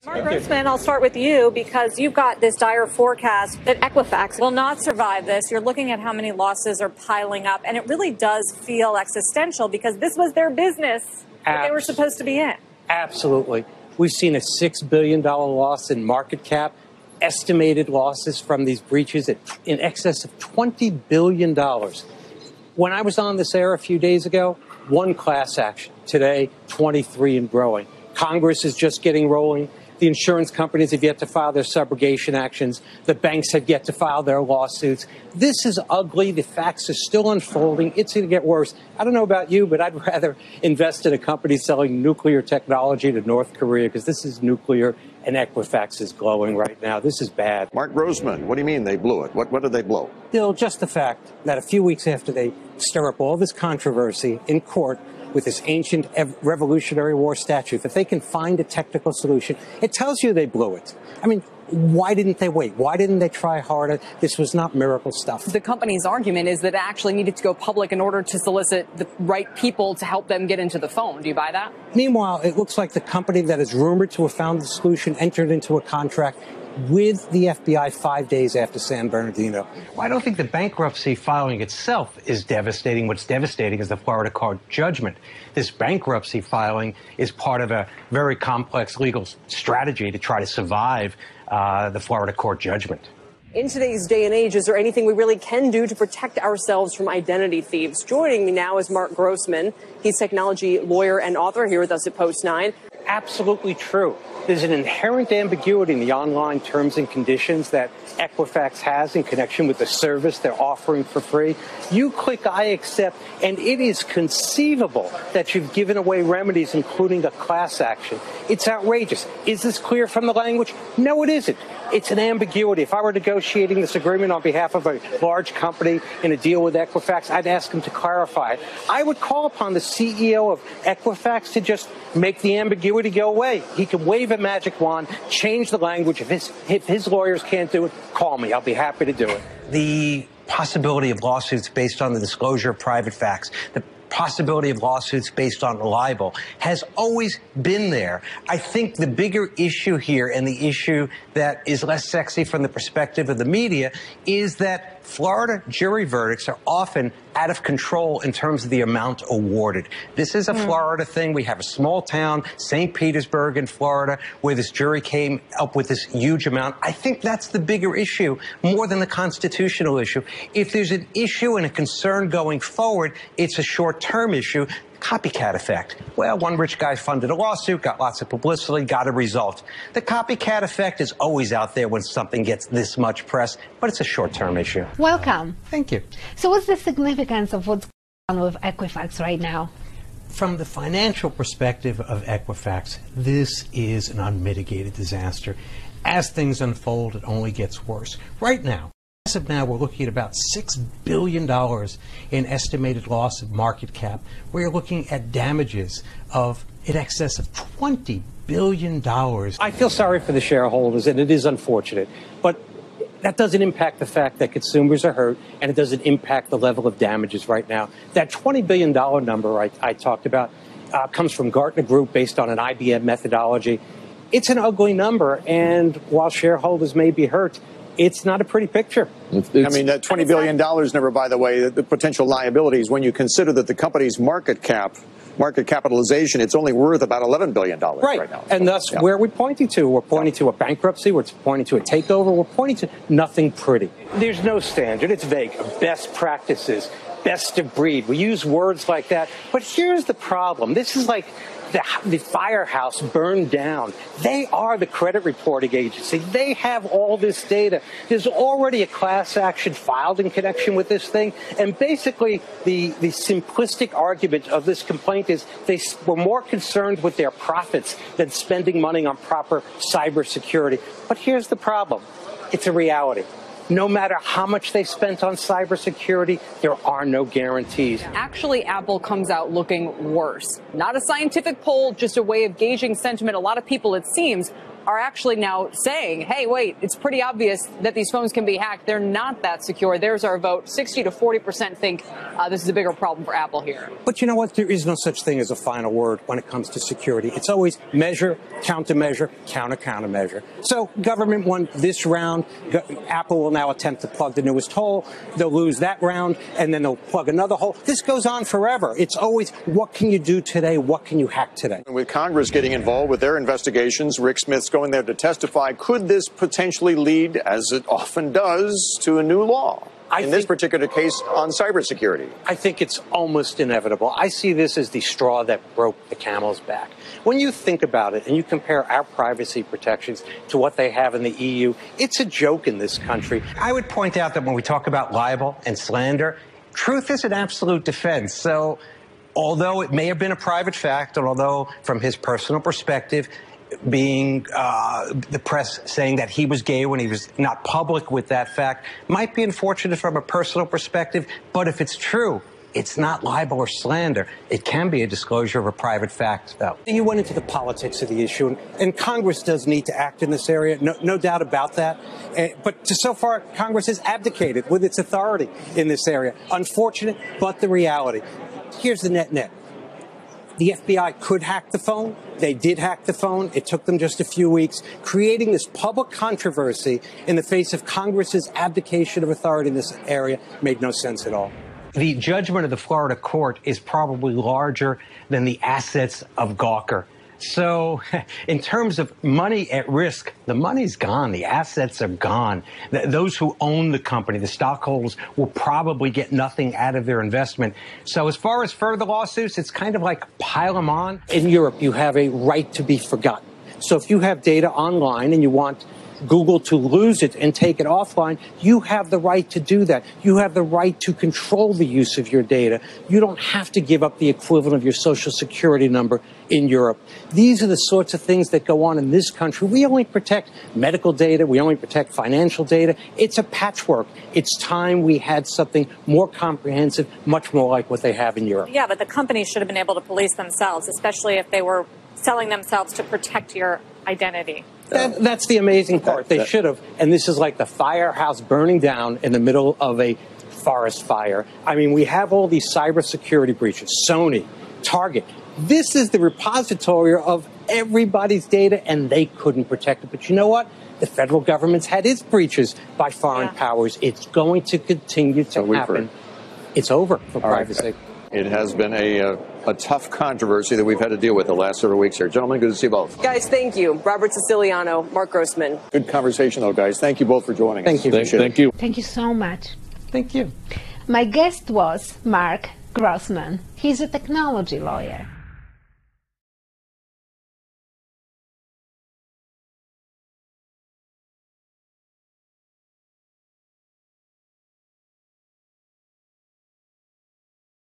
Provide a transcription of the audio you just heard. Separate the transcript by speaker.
Speaker 1: Mark Grossman, I'll start with you because you've got this dire forecast that Equifax will not survive this. You're looking at how many losses are piling up, and it really does feel existential because this was their business that they were supposed to be in.
Speaker 2: Absolutely. We've seen a $6 billion loss in market cap, estimated losses from these breaches in excess of $20 billion. When I was on this air a few days ago, one class action. Today, 23 and growing. Congress is just getting rolling. The insurance companies have yet to file their subrogation actions. The banks have yet to file their lawsuits. This is ugly. The facts are still unfolding. It's going to get worse. I don't know about you, but I'd rather invest in a company selling nuclear technology to North Korea because this is nuclear and Equifax is glowing right now. This is bad.
Speaker 3: Mark Grossman, what do you mean they blew it? What did they blow?
Speaker 2: Bill, just the fact that a few weeks after they stir up all this controversy in court with this ancient Revolutionary War statute, that they can find a technical solution, it tells you they blew it. I mean, why didn't they wait? Why didn't they try harder? This was not miracle stuff.
Speaker 4: The company's argument is that it actually needed to go public in order to solicit the right people to help them get into the phone. Do you buy that?
Speaker 2: Meanwhile, it looks like the company that is rumored to have found the solution entered into a contract with the FBI 5 days after San Bernardino.
Speaker 5: Well, I don't think the bankruptcy filing itself is devastating. What's devastating is the Florida court judgment. This bankruptcy filing is part of a very complex legal strategy to try to survive the Florida court judgment.
Speaker 4: In today's day and age, is there anything we really can do to protect ourselves from identity thieves? Joining me now is Mark Grossman. He's technology lawyer and author here with us at Post 9.
Speaker 2: Absolutely true. There's an inherent ambiguity in the online terms and conditions that Equifax has in connection with the service they're offering for free. You click I accept, and it is conceivable that you've given away remedies, including a class action. It's outrageous. Is this clear from the language? No, it isn't. It's an ambiguity. If I were negotiating this agreement on behalf of a large company in a deal with Equifax, I'd ask them to clarify it. I would call upon the CEO of Equifax to just make the ambiguity go away. He can wave a magic wand, change the language. If his lawyers can't do it, call me. I'll be happy to do it.
Speaker 5: The possibility of lawsuits based on the disclosure of private facts, the possibility of lawsuits based on libel has always been there. I think the bigger issue here, and the issue that is less sexy from the perspective of the media, is that Florida jury verdicts are often out of control in terms of the amount awarded. This is a Florida thing. We have a small town, St. Petersburg in Florida, where this jury came up with this huge amount. I think that's the bigger issue, more than the constitutional issue. If there's an issue and a concern going forward, it's a short-term issue. Copycat effect. Well, one rich guy funded a lawsuit, got lots of publicity, got a result. The copycat effect is always out there when something gets this much press, but it's a short-term issue.
Speaker 6: Welcome.
Speaker 5: Thank you.
Speaker 6: So what's the significance of what's going on with Equifax right now?
Speaker 5: From the financial perspective of Equifax, this is an unmitigated disaster. As things unfold, it only gets worse. Right now, as of now, we're looking at about $6 billion in estimated loss of market cap. We're looking at damages of in excess of $20 billion.
Speaker 2: I feel sorry for the shareholders, and it is unfortunate. But that doesn't impact the fact that consumers are hurt, and it doesn't impact the level of damages right now. That $20 billion number I talked about comes from Gartner Group based on an IBM methodology. It's an ugly number, and while shareholders may be hurt, it's not a pretty picture.
Speaker 3: I mean, that $20 billion number, by the way, the potential liabilities, when you consider that the company's market capitalization, it's only worth about $11 billion right now.
Speaker 2: And that's where we're pointing to. We're pointing to a bankruptcy. We're pointing to a takeover. We're pointing to nothing pretty. There's no standard. It's vague. Best practices, best of breed. We use words like that. But here's the problem. This is like the firehouse burned down. They are the credit reporting agency. They have all this data. There's already a class action filed in connection with this thing. And basically, the simplistic argument of this complaint is they were more concerned with their profits than spending money on proper cybersecurity. But here's the problem. It's a reality. No matter how much they spent on cybersecurity, there are no guarantees.
Speaker 4: Actually, Apple comes out looking worse. Not a scientific poll, just a way of gauging sentiment. A lot of people, it seems, are actually now saying, hey, wait, it's pretty obvious that these phones can be hacked. They're not that secure. There's our vote. 60 to 40% think this is a bigger problem for Apple here.
Speaker 2: But you know what? There is no such thing as a final word when it comes to security. It's always measure, countermeasure, countermeasure. So government won this round. Apple will now attempt to plug the newest hole. They'll lose that round, and then they'll plug another hole. This goes on forever. It's always, what can you do today? What can you hack today?
Speaker 3: With Congress getting involved with their investigations, Rick Smith's going there to testify. Could this potentially lead, as it often does, to a new law? In this particular case on cybersecurity?
Speaker 2: I think it's almost inevitable. I see this as the straw that broke the camel's back. When you think about it and you compare our privacy protections to what they have in the EU, it's a joke in this country.
Speaker 5: I would point out that when we talk about libel and slander, truth is an absolute defense. So although it may have been a private fact, and although from his personal perspective, being the press saying that he was gay when he was not public with that fact might be unfortunate from a personal perspective, but if it's true, it's not libel or slander. It can be a disclosure of a private fact, though.
Speaker 2: You went into the politics of the issue, and Congress does need to act in this area, no doubt about that. But so far, Congress has abdicated with its authority in this area. Unfortunate, but the reality. Here's the net-net. The FBI could hack the phone. They did hack the phone. It took them just a few weeks. Creating this public controversy in the face of Congress's abdication of authority in this area made no sense at all.
Speaker 5: The judgment of the Florida court is probably larger than the assets of Gawker. So in terms of money at risk, the money's gone. The assets are gone. Those who own the company, the stockholders, will probably get nothing out of their investment. So as far as further lawsuits, it's kind of like pile them on.
Speaker 2: In Europe, you have a right to be forgotten. So if you have data online and you want Google to lose it and take it offline, you have the right to do that. You have the right to control the use of your data. You don't have to give up the equivalent of your social security number in Europe. These are the sorts of things that go on in this country. We only protect medical data. We only protect financial data. It's a patchwork. It's time we had something more comprehensive, much more like what they have in Europe.
Speaker 1: Yeah, but the companies should have been able to police themselves, especially if they were selling themselves to protect your identity.
Speaker 2: That's the amazing part. They should have. And this is like the firehouse burning down in the middle of a forest fire. I mean, we have all these cybersecurity breaches, Sony, Target. This is the repository of everybody's data, and they couldn't protect it. But you know what? The federal government's had its breaches by foreign powers. It's going to continue to happen. It's over for privacy.
Speaker 3: It has been a tough controversy that we've had to deal with the last several weeks here. Gentlemen, good to see you both.
Speaker 4: Guys, thank you. Robert Siciliano, Mark Grossman.
Speaker 3: Good conversation, though, guys. Thank you both for joining us.
Speaker 2: Thank you.
Speaker 3: Thank you.
Speaker 6: Thank you so much.
Speaker 2: Thank you.
Speaker 6: My guest was Mark Grossman. He's a technology lawyer.